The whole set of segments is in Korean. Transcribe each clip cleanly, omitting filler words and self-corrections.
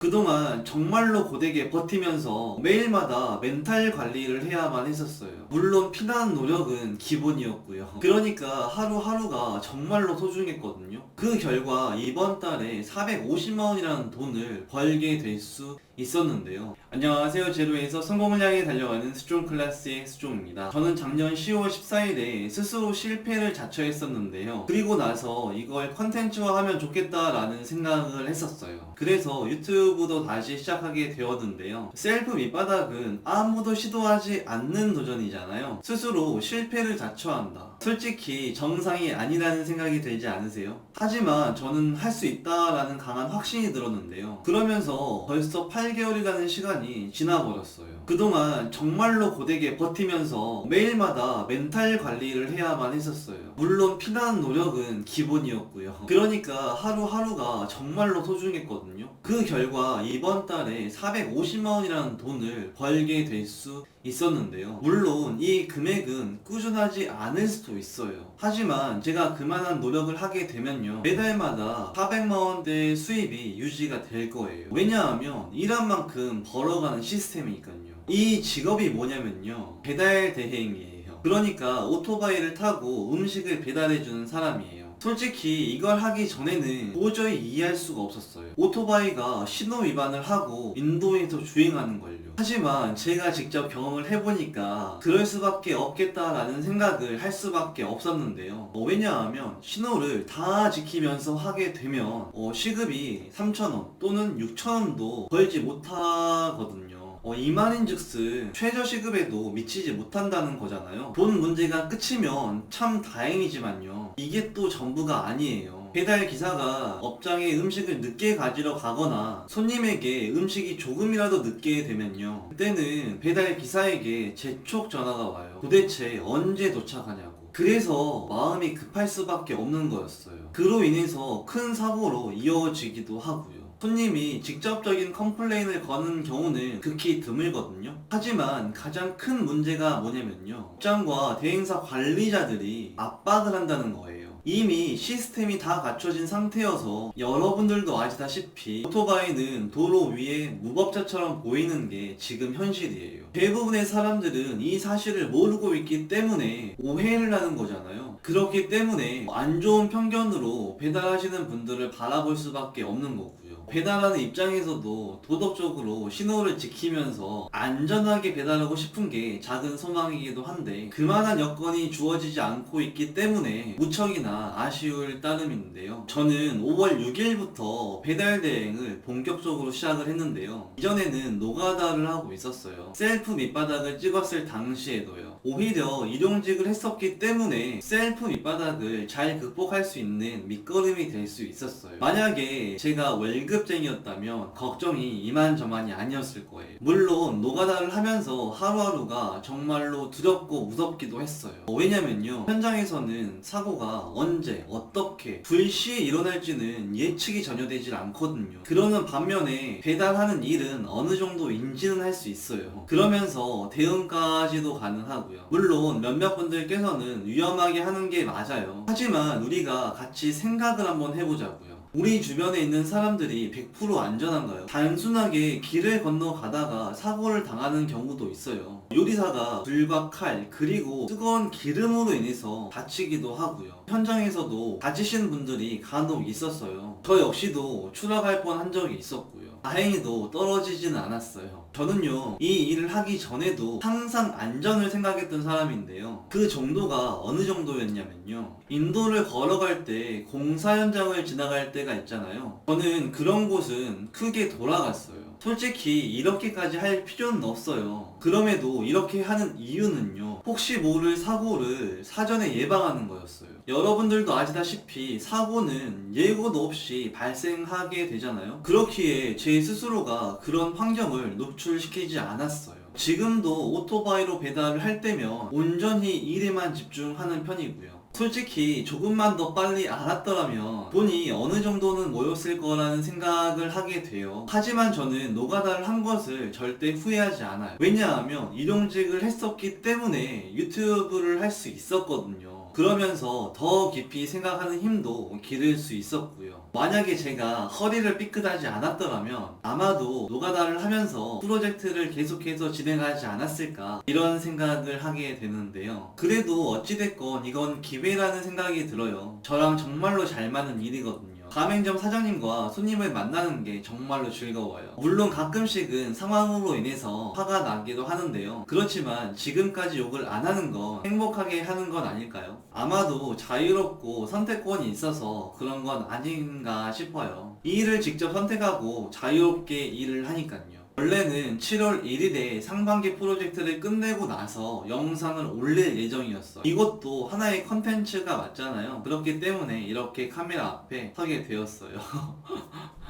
그동안 정말로 고되게 버티면서 매일마다 멘탈 관리를 해야만 했었어요. 물론 피나는 노력은 기본이었고요. 그러니까 하루하루가 정말로 소중했거든요. 그 결과 이번 달에 450만원이라는 돈을 벌게 될 수 있었는데요. 안녕하세요. 제로에서 성공을 향해 달려가는 수종 클래스의 수종입니다. 저는 작년 10월 14일에 스스로 실패를 자처했었는데요. 그리고 나서 이걸 컨텐츠화하면 좋겠다라는 생각을 했었어요. 그래서 유튜브도 다시 시작하게 되었는데요. 셀프 밑바닥은 아무도 시도하지 않는 도전이잖아요. 스스로 실패를 자처한다. 솔직히 정상이 아니라는 생각이 들지 않으세요? 하지만 저는 할 수 있다라는 강한 확신이 들었는데요. 그러면서 벌써 8개월이라는 시간이 지나버렸어요. 그동안 정말로 고되게 버티면서 매일마다 멘탈 관리를 해야만 했었어요. 물론 피나는 노력은 기본이었고요. 그러니까 하루하루가 정말로 소중했거든요. 그 결과 이번 달에 450만원이라는 돈을 벌게 될 수 있었는데요. 물론 이 금액은 꾸준하지 않을 수도 있어요. 하지만 제가 그만한 노력을 하게 되면요, 매달마다 400만원대 수입이 유지가 될 거예요. 왜냐하면 일한 만큼 벌어가는 시스템이니까요. 이 직업이 뭐냐면요, 배달 대행이에요. 그러니까 오토바이를 타고 음식을 배달해주는 사람이에요. 솔직히 이걸 하기 전에는 도저히 이해할 수가 없었어요. 오토바이가 신호 위반을 하고 인도에서 주행하는 걸요. 하지만 제가 직접 경험을 해보니까 그럴 수밖에 없겠다라는 생각을 할 수밖에 없었는데요. 왜냐하면 신호를 다 지키면서 하게 되면 시급이 3,000원 또는 6,000원도 벌지 못하거든요. 이만인즉슨 최저시급에도 미치지 못한다는 거잖아요. 돈 문제가 끝이면 참 다행이지만요, 이게 또 전부가 아니에요. 배달 기사가 업장에 음식을 늦게 가지러 가거나 손님에게 음식이 조금이라도 늦게 되면요, 그때는 배달 기사에게 재촉 전화가 와요. 도대체 언제 도착하냐고. 그래서 마음이 급할 수밖에 없는 거였어요. 그로 인해서 큰 사고로 이어지기도 하고요. 손님이 직접적인 컴플레인을 거는 경우는 극히 드물거든요. 하지만 가장 큰 문제가 뭐냐면요, 업장과 대행사 관리자들이 압박을 한다는 거예요. 이미 시스템이 다 갖춰진 상태여서 여러분들도 아시다시피 오토바이는 도로 위에 무법자처럼 보이는 게 지금 현실이에요. 대부분의 사람들은 이 사실을 모르고 있기 때문에 오해를 하는 거잖아요. 그렇기 때문에 안 좋은 편견으로 배달하시는 분들을 바라볼 수밖에 없는 거고요. 배달하는 입장에서도 도덕적으로 신호를 지키면서 안전하게 배달하고 싶은 게 작은 소망이기도 한데, 그만한 여건이 주어지지 않고 있기 때문에 무척이나 아쉬울 따름인데요. 저는 5월 6일부터 배달 대행을 본격적으로 시작을 했는데요. 이전에는 노가다를 하고 있었어요. 셀프 밑바닥을 찍었을 당시에도요. 오히려 일용직을 했었기 때문에 셀프 밑바닥을 잘 극복할 수 있는 밑거름이 될 수 있었어요. 만약에 제가 월급쟁이였다면 걱정이 이만저만이 아니었을 거예요. 물론 노가다를 하면서 하루하루가 정말로 두렵고 무섭기도 했어요. 왜냐면요, 현장에서는 사고가 언제 어떻게 불시에 일어날지는 예측이 전혀 되질 않거든요. 그러는 반면에 배달하는 일은 어느 정도 인지는 할 수 있어요. 그러면서 대응까지도 가능하고요. 물론 몇몇 분들께서는 위험하게 하는 게 맞아요. 하지만 우리가 같이 생각을 한번 해보자고요. 우리 주변에 있는 사람들이 100% 안전한가요? 단순하게 길을 건너가다가 사고를 당하는 경우도 있어요. 요리사가 불과 칼 그리고 뜨거운 기름으로 인해서 다치기도 하고요. 현장에서도 다치신 분들이 간혹 있었어요. 저 역시도 추락할 뻔한 적이 있었고요. 다행히도 떨어지지는 않았어요. 저는요, 이 일을 하기 전에도 항상 안전을 생각했던 사람인데요. 그 정도가 어느 정도였냐면요, 인도를 걸어갈 때 공사 현장을 지나갈 때가 있잖아요. 저는 그런 곳은 크게 돌아갔어요. 솔직히 이렇게까지 할 필요는 없어요. 그럼에도 이렇게 하는 이유는요, 혹시 모를 사고를 사전에 예방하는 거였어요. 여러분들도 아시다시피 사고는 예고도 없이 발생하게 되잖아요. 그렇기에 제 스스로가 그런 환경을 노출시키지 않았어요. 지금도 오토바이로 배달을 할 때면 온전히 일에만 집중하는 편이고요. 솔직히 조금만 더 빨리 알았더라면 돈이 어느 정도는 모였을 거라는 생각을 하게 돼요. 하지만 저는 노가다를 한 것을 절대 후회하지 않아요. 왜냐하면 일용직을 했었기 때문에 유튜브를 할 수 있었거든요. 그러면서 더 깊이 생각하는 힘도 기를 수 있었고요. 만약에 제가 허리를 삐끗하지 않았더라면 아마도 노가다를 하면서 프로젝트를 계속해서 진행하지 않았을까 이런 생각을 하게 되는데요. 그래도 어찌됐건 이건 기회라는 생각이 들어요. 저랑 정말로 잘 맞는 일이거든요. 가맹점 사장님과 손님을 만나는 게 정말로 즐거워요. 물론 가끔씩은 상황으로 인해서 화가 나기도 하는데요. 그렇지만 지금까지 욕을 안 하는 건 행복하게 하는 건 아닐까요? 아마도 자유롭고 선택권이 있어서 그런 건 아닌가 싶어요. 이 일을 직접 선택하고 자유롭게 일을 하니까요. 원래는 7월 1일에 상반기 프로젝트를 끝내고 나서 영상을 올릴 예정이었어요. 이것도 하나의 컨텐츠가 맞잖아요. 그렇기 때문에 이렇게 카메라 앞에 서게 되었어요.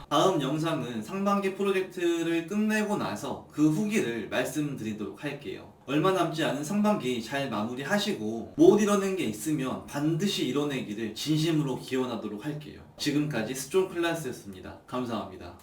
다음 영상은 상반기 프로젝트를 끝내고 나서 그 후기를 말씀드리도록 할게요. 얼마 남지 않은 상반기 잘 마무리하시고 못 이뤄낸 게 있으면 반드시 이뤄내기를 진심으로 기원하도록 할게요. 지금까지 스트롱 클래스였습니다. 감사합니다.